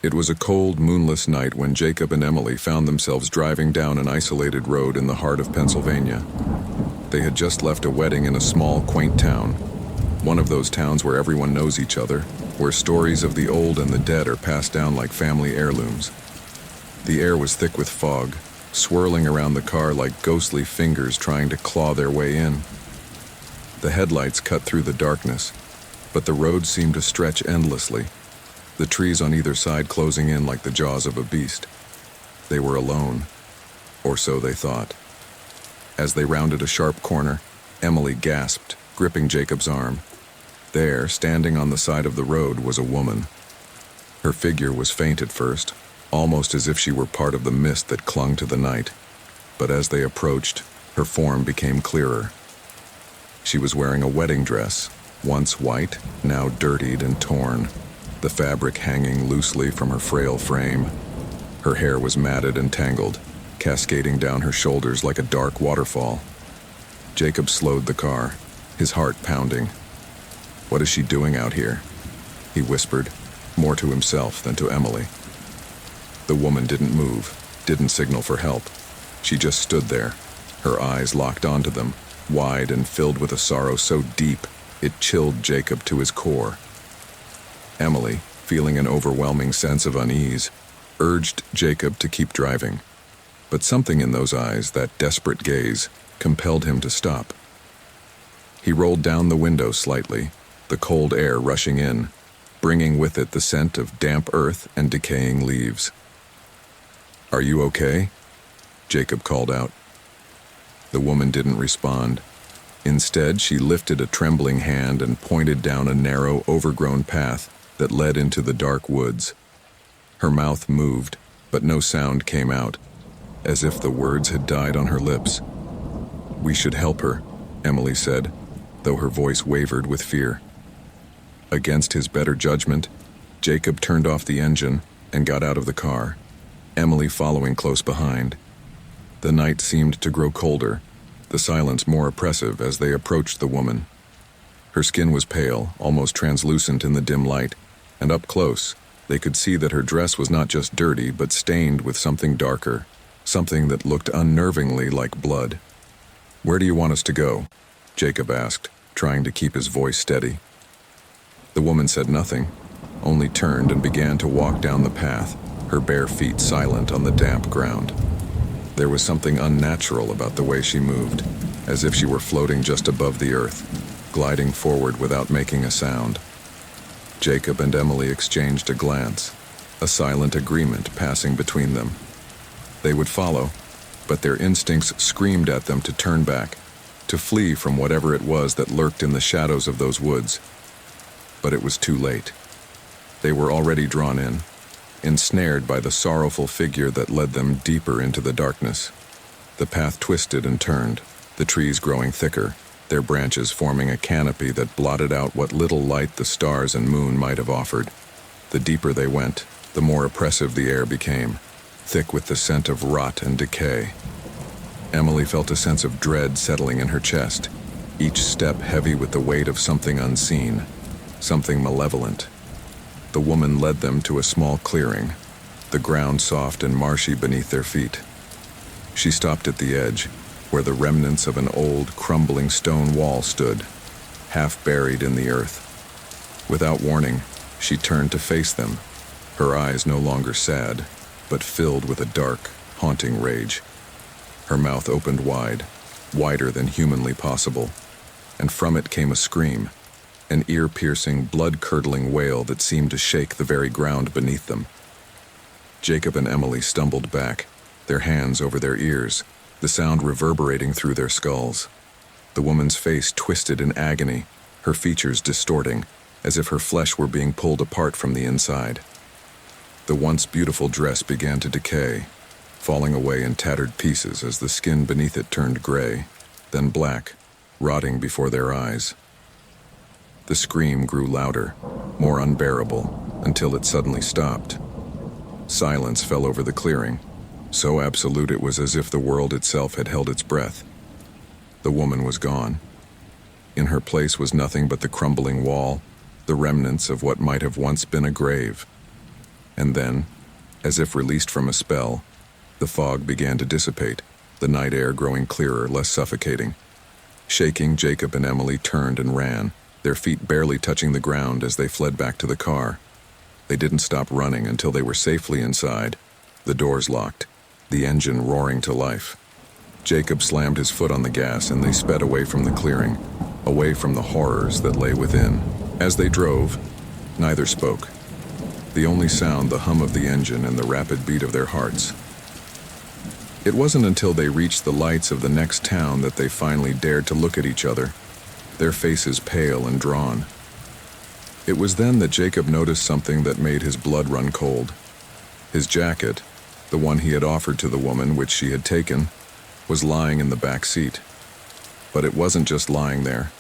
It was a cold, moonless night when Jacob and Emily found themselves driving down an isolated road in the heart of Pennsylvania. They had just left a wedding in a small, quaint town, one of those towns where everyone knows each other, where stories of the old and the dead are passed down like family heirlooms. The air was thick with fog, swirling around the car like ghostly fingers trying to claw their way in. The headlights cut through the darkness, but the road seemed to stretch endlessly, the trees on either side closing in like the jaws of a beast. They were alone, or so they thought. As they rounded a sharp corner, Emily gasped, gripping Jacob's arm. There, standing on the side of the road, was a woman. Her figure was faint at first, almost as if she were part of the mist that clung to the night. But as they approached, her form became clearer. She was wearing a wedding dress, once white, now dirtied and torn, the fabric hanging loosely from her frail frame. Her hair was matted and tangled, cascading down her shoulders like a dark waterfall. Jacob slowed the car, his heart pounding. "What is she doing out here?" he whispered, more to himself than to Emily. The woman didn't move, didn't signal for help. She just stood there, her eyes locked onto them, wide and filled with a sorrow so deep it chilled Jacob to his core. Emily, feeling an overwhelming sense of unease, urged Jacob to keep driving. But something in those eyes, that desperate gaze, compelled him to stop. He rolled down the window slightly, the cold air rushing in, bringing with it the scent of damp earth and decaying leaves. "Are you okay?" Jacob called out. The woman didn't respond. Instead, she lifted a trembling hand and pointed down a narrow, overgrown path that led into the dark woods. Her mouth moved, but no sound came out, as if the words had died on her lips. "We should help her," Emily said, though her voice wavered with fear. Against his better judgment, Jacob turned off the engine and got out of the car, Emily following close behind. The night seemed to grow colder, the silence more oppressive as they approached the woman. Her skin was pale, almost translucent in the dim light, and up close, they could see that her dress was not just dirty but stained with something darker, something that looked unnervingly like blood. "Where do you want us to go?" Jacob asked, trying to keep his voice steady. The woman said nothing, only turned and began to walk down the path, her bare feet silent on the damp ground. There was something unnatural about the way she moved, as if she were floating just above the earth, gliding forward without making a sound. Jacob and Emily exchanged a glance, a silent agreement passing between them. They would follow, but their instincts screamed at them to turn back, to flee from whatever it was that lurked in the shadows of those woods. But it was too late. They were already drawn in, ensnared by the sorrowful figure that led them deeper into the darkness. The path twisted and turned, the trees growing thicker, their branches forming a canopy that blotted out what little light the stars and moon might have offered. The deeper they went, the more oppressive the air became, thick with the scent of rot and decay. Emily felt a sense of dread settling in her chest, each step heavy with the weight of something unseen, something malevolent. The woman led them to a small clearing, the ground soft and marshy beneath their feet. She stopped at the edge, where the remnants of an old, crumbling stone wall stood, half buried in the earth. Without warning, she turned to face them, her eyes no longer sad, but filled with a dark, haunting rage. Her mouth opened wide, wider than humanly possible, and from it came a scream, an ear-piercing, blood-curdling wail that seemed to shake the very ground beneath them. Jacob and Emily stumbled back, their hands over their ears, the sound reverberating through their skulls. The woman's face twisted in agony, her features distorting, as if her flesh were being pulled apart from the inside. The once beautiful dress began to decay, falling away in tattered pieces as the skin beneath it turned gray, then black, rotting before their eyes. The scream grew louder, more unbearable, until it suddenly stopped. Silence fell over the clearing, so absolute it was as if the world itself had held its breath. The woman was gone. In her place was nothing but the crumbling wall, the remnants of what might have once been a grave. And then, as if released from a spell, the fog began to dissipate, the night air growing clearer, less suffocating. Shaking, Jacob and Emily turned and ran, their feet barely touching the ground as they fled back to the car. They didn't stop running until they were safely inside, the doors locked, the engine roaring to life. Jacob slammed his foot on the gas and they sped away from the clearing, away from the horrors that lay within. As they drove, neither spoke. The only sound, the hum of the engine and the rapid beat of their hearts. It wasn't until they reached the lights of the next town that they finally dared to look at each other, their faces pale and drawn. It was then that Jacob noticed something that made his blood run cold. His jacket, the one he had offered to the woman which she had taken, was lying in the back seat. But it wasn't just lying there.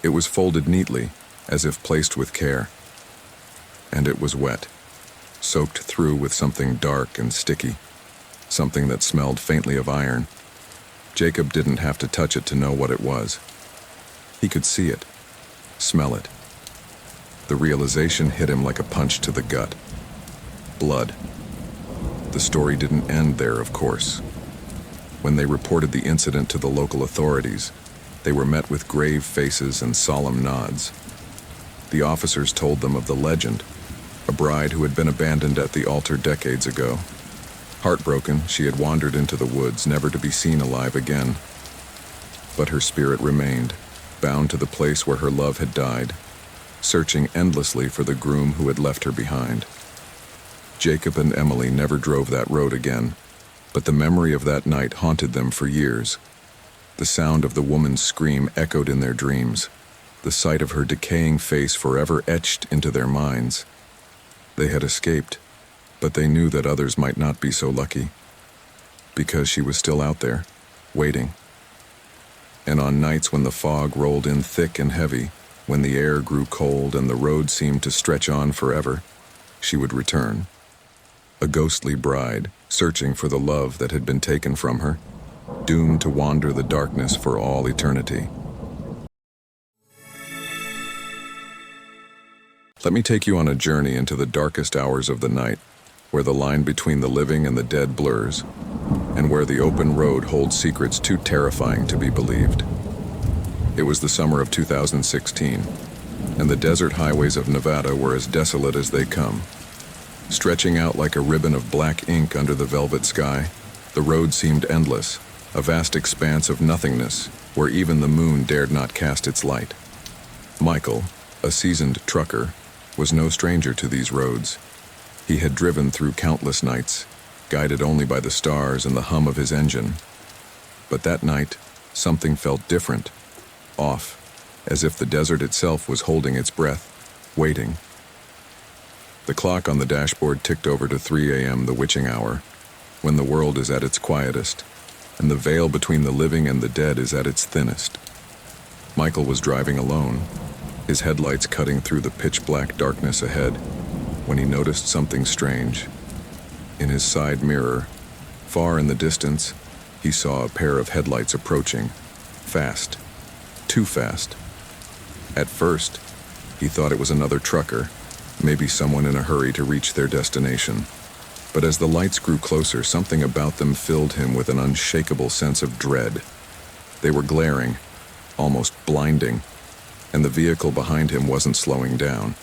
It was folded neatly, as if placed with care. And it was wet, soaked through with something dark and sticky, something that smelled faintly of iron. Jacob didn't have to touch it to know what it was. He could see it, smell it. The realization hit him like a punch to the gut. Blood. The story didn't end there, of course. When they reported the incident to the local authorities, they were met with grave faces and solemn nods. The officers told them of the legend, a bride who had been abandoned at the altar decades ago. Heartbroken, she had wandered into the woods, never to be seen alive again. But her spirit remained, bound to the place where her love had died, searching endlessly for the groom who had left her behind. Jacob and Emily never drove that road again, but the memory of that night haunted them for years. The sound of the woman's scream echoed in their dreams, the sight of her decaying face forever etched into their minds. They had escaped, but they knew that others might not be so lucky, because she was still out there, waiting. And on nights when the fog rolled in thick and heavy, when the air grew cold and the road seemed to stretch on forever, she would return. A ghostly bride, searching for the love that had been taken from her, doomed to wander the darkness for all eternity. Let me take you on a journey into the darkest hours of the night, where the line between the living and the dead blurs, and where the open road holds secrets too terrifying to be believed. It was the summer of 2016, and the desert highways of Nevada were as desolate as they come. Stretching out like a ribbon of black ink under the velvet sky, the road seemed endless, a vast expanse of nothingness, where even the moon dared not cast its light. Michael, a seasoned trucker, was no stranger to these roads. He had driven through countless nights, guided only by the stars and the hum of his engine. But that night, something felt different, off, as if the desert itself was holding its breath, waiting. The clock on the dashboard ticked over to 3 a.m., the witching hour, when the world is at its quietest, and the veil between the living and the dead is at its thinnest. Michael was driving alone, his headlights cutting through the pitch-black darkness ahead, when he noticed something strange. In his side mirror, far in the distance, he saw a pair of headlights approaching, fast, too fast. At first, he thought it was another trucker, maybe someone in a hurry to reach their destination. But as the lights grew closer, something about them filled him with an unshakable sense of dread. They were glaring, almost blinding, and the vehicle behind him wasn't slowing down.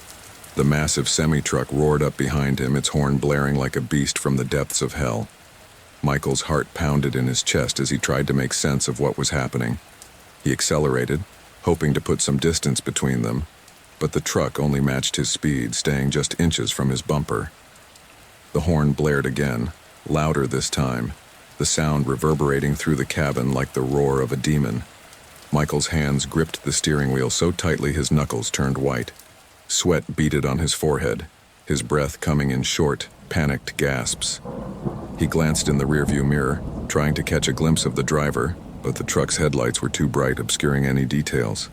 The massive semi-truck roared up behind him, its horn blaring like a beast from the depths of hell. Michael's heart pounded in his chest as he tried to make sense of what was happening. He accelerated, hoping to put some distance between them, but the truck only matched his speed, staying just inches from his bumper. The horn blared again, louder this time, the sound reverberating through the cabin like the roar of a demon. Michael's hands gripped the steering wheel so tightly his knuckles turned white. Sweat beaded on his forehead, his breath coming in short, panicked gasps. He glanced in the rearview mirror, trying to catch a glimpse of the driver, but the truck's headlights were too bright, obscuring any details.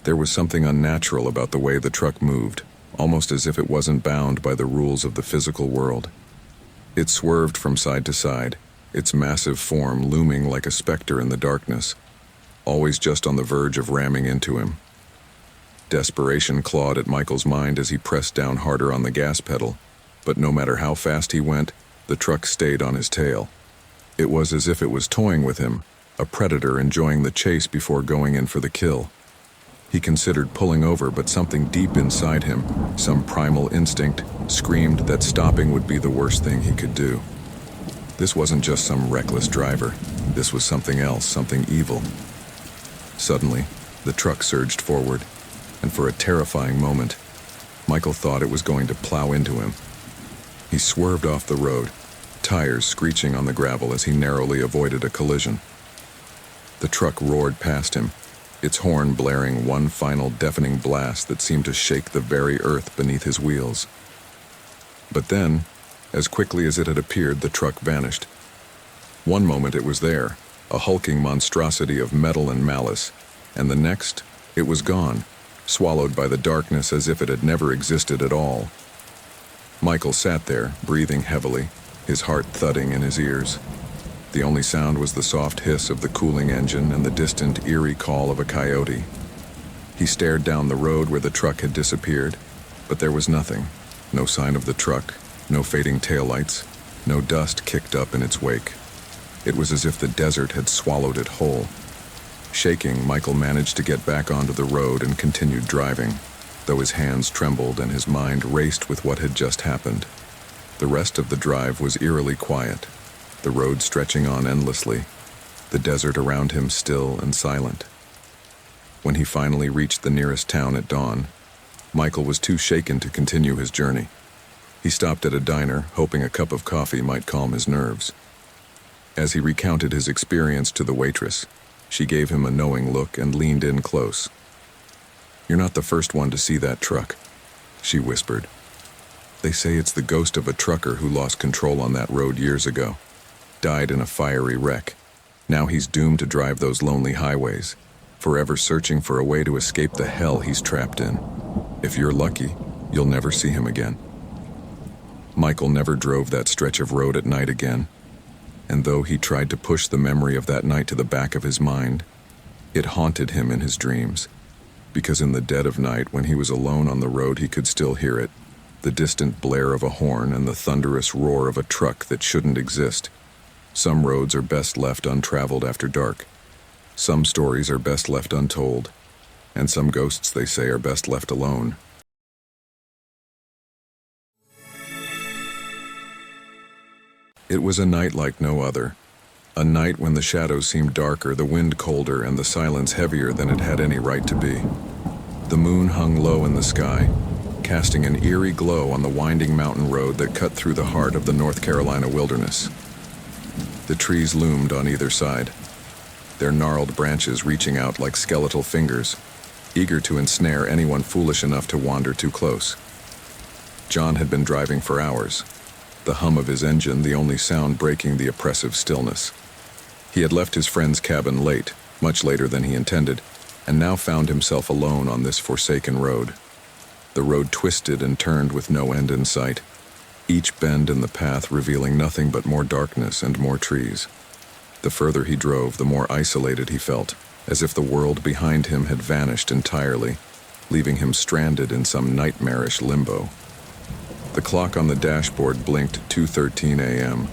There was something unnatural about the way the truck moved, almost as if it wasn't bound by the rules of the physical world. It swerved from side to side, its massive form looming like a specter in the darkness, always just on the verge of ramming into him. Desperation clawed at Michael's mind as he pressed down harder on the gas pedal, But no matter how fast he went, the truck stayed on his tail. It was as if it was toying with him, a predator enjoying the chase before going in for the kill. He considered pulling over, but something deep inside him, some primal instinct, screamed that stopping would be the worst thing he could do. This wasn't just some reckless driver. This was something else, something evil. Suddenly, the truck surged forward, and for a terrifying moment, Michael thought it was going to plow into him. He swerved off the road, tires screeching on the gravel as he narrowly avoided a collision. The truck roared past him, its horn blaring one final deafening blast that seemed to shake the very earth beneath his wheels. But then, as quickly as it had appeared, the truck vanished. One moment it was there, a hulking monstrosity of metal and malice, and the next, it was gone, swallowed by the darkness as if it had never existed at all. Michael sat there, breathing heavily, his heart thudding in his ears. The only sound was the soft hiss of the cooling engine and the distant, eerie call of a coyote. He stared down the road where the truck had disappeared, but there was nothing. No sign of the truck, no fading taillights, no dust kicked up in its wake. It was as if the desert had swallowed it whole. Shaking, Michael managed to get back onto the road and continued driving, though his hands trembled and his mind raced with what had just happened. The rest of the drive was eerily quiet, the road stretching on endlessly, the desert around him still and silent. When he finally reached the nearest town at dawn, Michael was too shaken to continue his journey. He stopped at a diner, hoping a cup of coffee might calm his nerves. As he recounted his experience to the waitress, she gave him a knowing look and leaned in close. "You're not the first one to see that truck," she whispered. "They say it's the ghost of a trucker who lost control on that road years ago. Died in a fiery wreck. Now he's doomed to drive those lonely highways, forever searching for a way to escape the hell he's trapped in. If you're lucky, you'll never see him again." Michael never drove that stretch of road at night again, and though he tried to push the memory of that night to the back of his mind, it haunted him in his dreams, because in the dead of night, when he was alone on the road, he could still hear it, the distant blare of a horn and the thunderous roar of a truck that shouldn't exist. Some roads are best left untraveled after dark. Some stories are best left untold, and some ghosts, they say, are best left alone. It was a night like no other. A night when the shadows seemed darker, the wind colder, and the silence heavier than it had any right to be. The moon hung low in the sky, casting an eerie glow on the winding mountain road that cut through the heart of the North Carolina wilderness. The trees loomed on either side, their gnarled branches reaching out like skeletal fingers, eager to ensnare anyone foolish enough to wander too close. John had been driving for hours, the hum of his engine the only sound breaking the oppressive stillness. He had left his friend's cabin late, much later than he intended, and now found himself alone on this forsaken road. The road twisted and turned with no end in sight, each bend in the path revealing nothing but more darkness and more trees. The further he drove, the more isolated he felt, as if the world behind him had vanished entirely, leaving him stranded in some nightmarish limbo. The clock on the dashboard blinked 2:13 a.m.,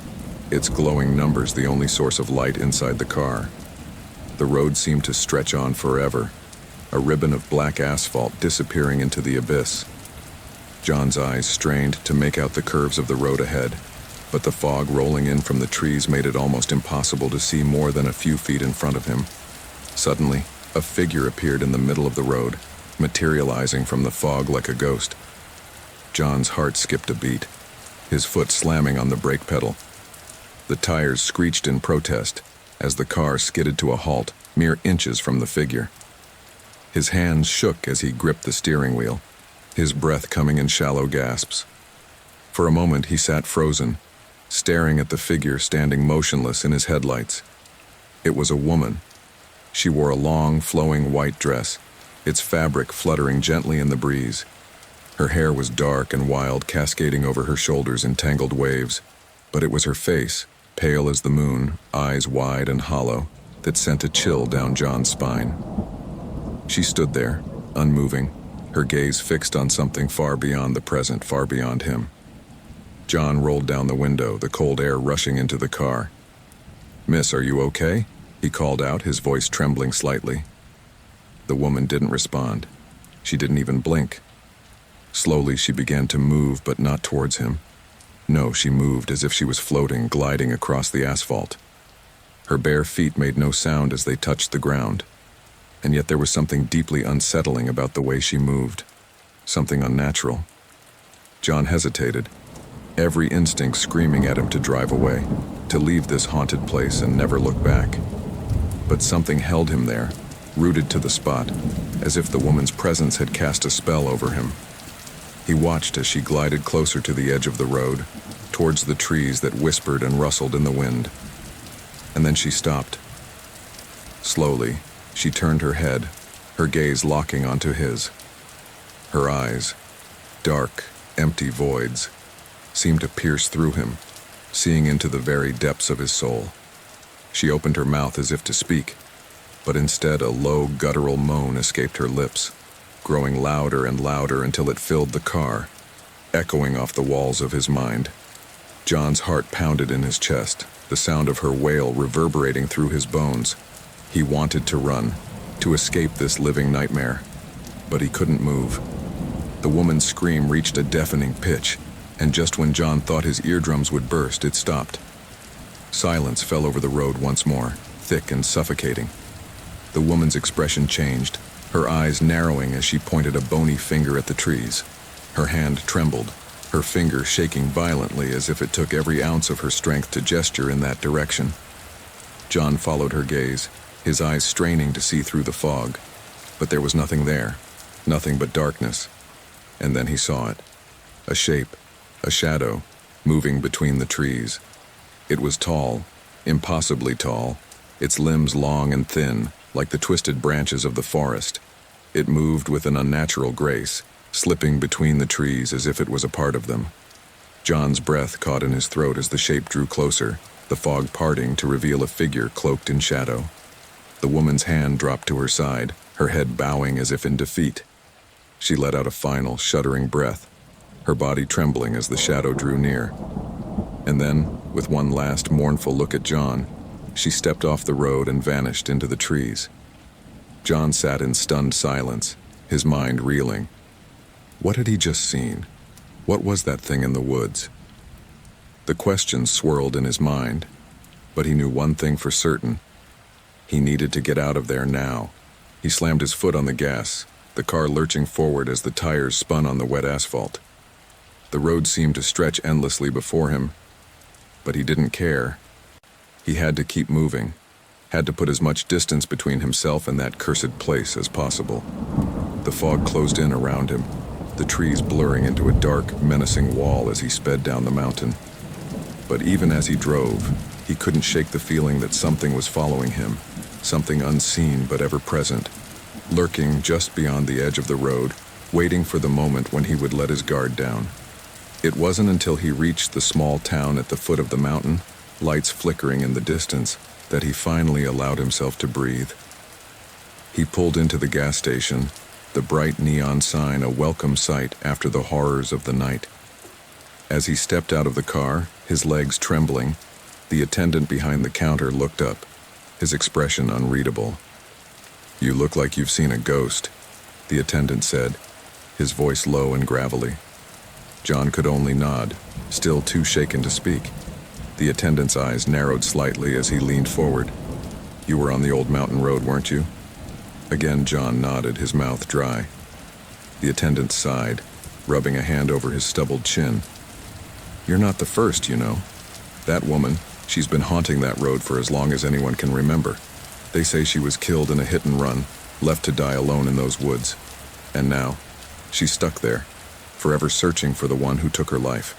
its glowing numbers the only source of light inside the car. The road seemed to stretch on forever, a ribbon of black asphalt disappearing into the abyss. John's eyes strained to make out the curves of the road ahead, but the fog rolling in from the trees made it almost impossible to see more than a few feet in front of him. Suddenly, a figure appeared in the middle of the road, materializing from the fog like a ghost. John's heart skipped a beat, his foot slamming on the brake pedal. The tires screeched in protest as the car skidded to a halt mere inches from the figure. His hands shook as he gripped the steering wheel, his breath coming in shallow gasps. For a moment he sat frozen, staring at the figure standing motionless in his headlights. It was a woman. She wore a long, flowing white dress, its fabric fluttering gently in the breeze. Her hair was dark and wild, cascading over her shoulders in tangled waves, but it was her face, pale as the moon, eyes wide and hollow, that sent a chill down John's spine. She stood there, unmoving, her gaze fixed on something far beyond the present, far beyond him. John rolled down the window, the cold air rushing into the car. "Miss, are you okay?" he called out, his voice trembling slightly. The woman didn't respond. She didn't even blink. Slowly, she began to move, but not towards him. No, she moved as if she was floating, gliding across the asphalt. Her bare feet made no sound as they touched the ground. And yet there was something deeply unsettling about the way she moved. Something unnatural. John hesitated, every instinct screaming at him to drive away, to leave this haunted place and never look back. But something held him there, rooted to the spot, as if the woman's presence had cast a spell over him. He watched as she glided closer to the edge of the road, towards the trees that whispered and rustled in the wind. And then she stopped. Slowly, she turned her head, her gaze locking onto his. Her eyes, dark, empty voids, seemed to pierce through him, seeing into the very depths of his soul. She opened her mouth as if to speak, but instead a low, guttural moan escaped her lips, growing louder and louder until it filled the car, echoing off the walls of his mind. John's heart pounded in his chest, the sound of her wail reverberating through his bones. He wanted to run, to escape this living nightmare, but he couldn't move. The woman's scream reached a deafening pitch, and just when John thought his eardrums would burst, it stopped. Silence fell over the road once more, thick and suffocating. The woman's expression changed, her eyes narrowing as she pointed a bony finger at the trees. Her hand trembled, her finger shaking violently as if it took every ounce of her strength to gesture in that direction. John followed her gaze, his eyes straining to see through the fog. But there was nothing there, nothing but darkness. And then he saw it. A shape, a shadow, moving between the trees. It was tall, impossibly tall, its limbs long and thin, like the twisted branches of the forest. It moved with an unnatural grace, slipping between the trees as if it was a part of them. John's breath caught in his throat as the shape drew closer, the fog parting to reveal a figure cloaked in shadow. The woman's hand dropped to her side, her head bowing as if in defeat. She let out a final, shuddering breath, her body trembling as the shadow drew near. And then, with one last mournful look at John, she stepped off the road and vanished into the trees. John sat in stunned silence, his mind reeling. What had he just seen? What was that thing in the woods? The questions swirled in his mind, but he knew one thing for certain. He needed to get out of there now. He slammed his foot on the gas, the car lurching forward as the tires spun on the wet asphalt. The road seemed to stretch endlessly before him, but he didn't care. He had to keep moving, had to put as much distance between himself and that cursed place as possible. The fog closed in around him, the trees blurring into a dark, menacing wall as he sped down the mountain. But even as he drove, he couldn't shake the feeling that something was following him, something unseen but ever present, lurking just beyond the edge of the road, waiting for the moment when he would let his guard down. It wasn't until he reached the small town at the foot of the mountain, lights flickering in the distance, that he finally allowed himself to breathe. He pulled into the gas station, the bright neon sign a welcome sight after the horrors of the night. As he stepped out of the car, his legs trembling, the attendant behind the counter looked up, his expression unreadable. "You look like you've seen a ghost," the attendant said, his voice low and gravelly. John could only nod, still too shaken to speak. The attendant's eyes narrowed slightly as he leaned forward. "You were on the old mountain road, weren't you?" Again John nodded, his mouth dry. The attendant sighed, rubbing a hand over his stubbled chin. "You're not the first, you know. That woman, she's been haunting that road for as long as anyone can remember. They say she was killed in a hit and run, left to die alone in those woods. And now, she's stuck there, forever searching for the one who took her life."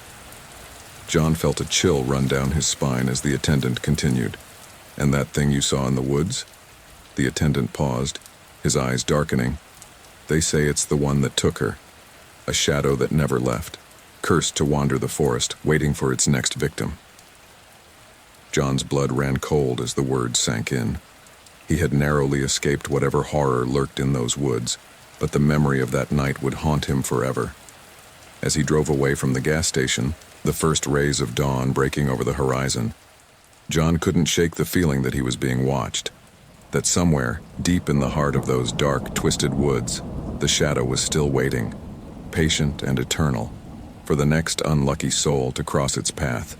John felt a chill run down his spine as the attendant continued. "And that thing you saw in the woods?" The attendant paused, his eyes darkening. "They say it's the one that took her, a shadow that never left, cursed to wander the forest, waiting for its next victim." John's blood ran cold as the words sank in. He had narrowly escaped whatever horror lurked in those woods, but the memory of that night would haunt him forever. As he drove away from the gas station, the first rays of dawn breaking over the horizon. John couldn't shake the feeling that he was being watched, that somewhere, deep in the heart of those dark, twisted woods, the shadow was still waiting, patient and eternal, for the next unlucky soul to cross its path.